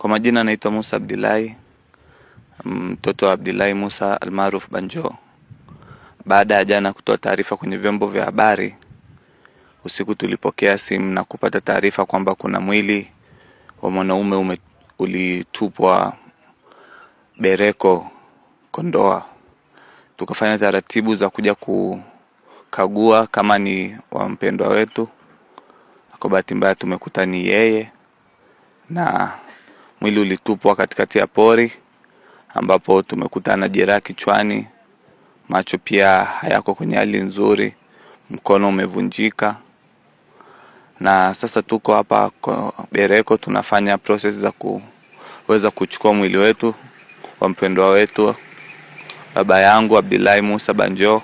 Kwa majina naitwa Musa Abdillahi, mtoto wa Abdillahi Musa almaruf Banjo. Baada ya jana kutoa taarifa kwenye vyombo vya habari, usiku tulipokea simu na kupata taarifa kwamba kuna mwili wa mwanaume ulitupwa Bereko, Kondoa. Tukafanya taratibu za kuja kukagua kama ni wa mpendwa wetu. Kwa bahati mbaya tumekuta ni yeye, na mwili ulitupwa katikati ya pori ambapo tumekutana jeraha kichwani, macho pia hayako kwenye hali nzuri, mkono umevunjika. Na sasa tuko hapa kwa Bereko tunafanya process za kuweza kuchukua mwili wetu wa mpendwa wetu baba yangu Abdillahi Musa Banjo,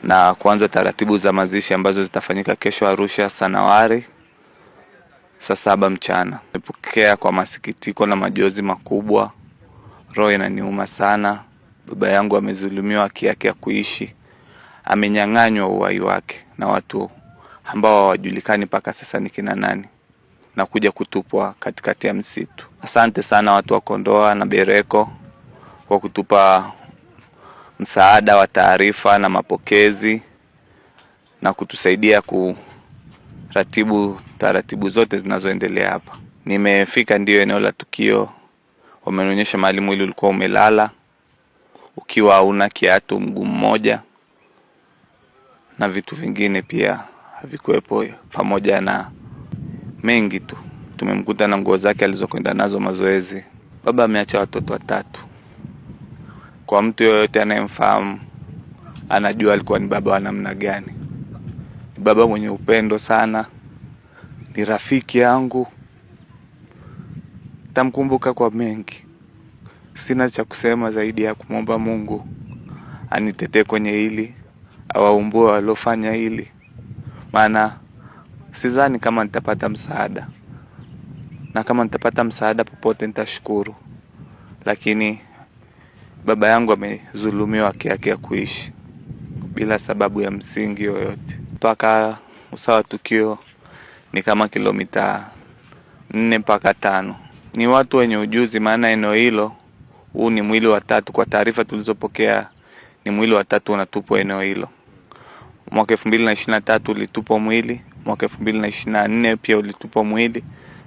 na kuanza taratibu za mazishi ambazo zitafanyika kesho Arusha Sanawari saa 7 mchana. Nimepokea kwa masikitiko na majonzi makubwa. Roho inaniuma sana. Baba yangu amezulumiwa haki yake ya kuishi, amenyang'anywa uhai wake na watu ambao hawajulikani mpaka sasa ni kina nani, na kuja kutupwa katikati ya msitu. Asante sana watu wa Kondoa na Bereko kwa kutupa msaada wa taarifa na mapokezi na kutusaidia kuratibu taratibu zote zinazoendelea hapa. Nimefika ndio eneo la tukio. Wamenionyesha mahali mwili ulikuwa umelala ukiwa hauna kiatu, mguu mmoja, na vitu vingine pia havikuwepo, pamoja na mengi tu. Tumemkuta na nguo zake alizokwenda nazo mazoezi. Baba ameacha watoto 3. Kwa mtu yoyote anayemfahamu anajua alikuwa ni baba wa namna gani. Ni baba mwenye upendo sana, ni rafiki yangu. Tamkumbuka kwa mengi. Sina cha kusema zaidi ya kumwomba Mungu anitetee kwenye hili, awaumbue waliofanya hili, maana sidhani kama nitapata msaada, na kama nitapata msaada popote nitashukuru, lakini baba yangu amezulumiwa haki yake ya kuishi bila sababu ya msingi yoyote. Mpaka usawa tukio ni kama kilomita 4 mpaka 5. Ni watu wenye ujuzi, maana eneo hilo, huu ni mwili wa 3 kwa taarifa tulizopokea, ni mwili wa 3 unatupwa eneo hilo. Mwaka 2023 ulitupwa mwili, mwaka 2024 pia ulitupwa mwili,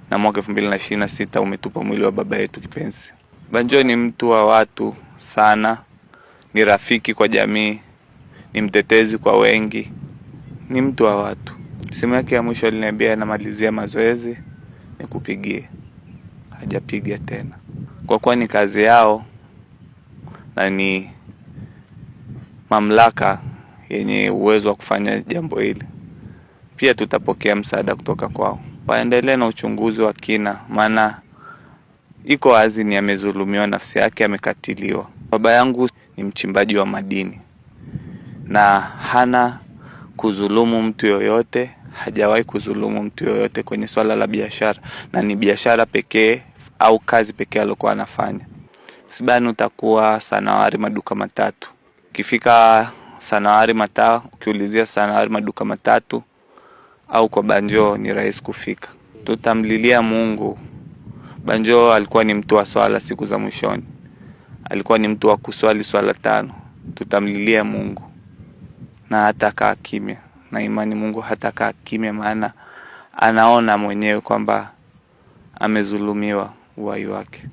na mwaka 2026 umetupwa mwili wa baba yetu kipenzi. Banjo ni mtu wa watu sana, ni rafiki kwa jamii, ni mtetezi kwa wengi, ni mtu wa watu. Simu yake ya mwisho aliniambia anamalizia mazoezi nikupigie. Hajapiga tena. Kwa kuwa ni kazi yao na ni mamlaka yenye uwezo wa kufanya jambo hili, pia tutapokea msaada kutoka kwao. Waendelee na uchunguzi wa kina, maana iko wazi ni amezulumiwa, nafsi yake amekatiliwa. Baba yangu ni mchimbaji wa madini na hana kuzulumu mtu yoyote, hajawahi kuzulumu mtu yoyote kwenye swala la biashara, na ni biashara pekee au kazi pekee alikuwa anafanya. Msibani utakuwa Sanawari maduka matatu. Ukifika Sanawari mataa, ukiulizia Sanawari maduka matatu au kwa Banjo ni rahisi kufika. Tutamlilia Mungu. Banjo alikuwa ni mtu wa swala siku za mwishoni. Alikuwa ni mtu wa kuswali swala 5. Tutamlilia Mungu na hata kaa kimya. Na imani Mungu hata kaa kimya, maana anaona mwenyewe kwamba amezulumiwa uhai wake.